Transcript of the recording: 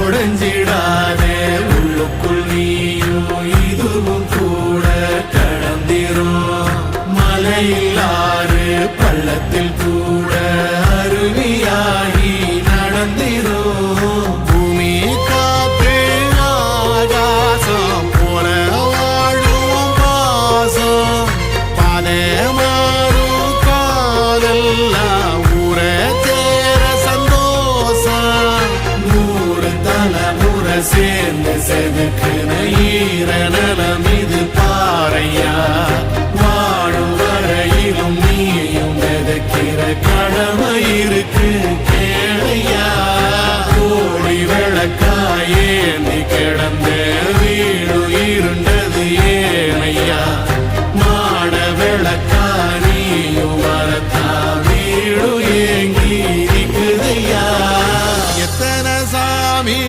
உடைஞ்சிடாதே உள்ளுக்குள் நீயும் இதுவும் கூட கடந்திரும் மலையில்லாறு பள்ளத்தில் கூட அருவியாகி நடந்திரும் பூமி காற்று ஆகாசம் போல வாழும் பாசம் பாதை மாறும் காதெல்லாம் ஊரை சேர சந்தோஷம் 100 தலைமுறை சேர்ந்து செதுக்குன ஈர நலம் இது பாறையா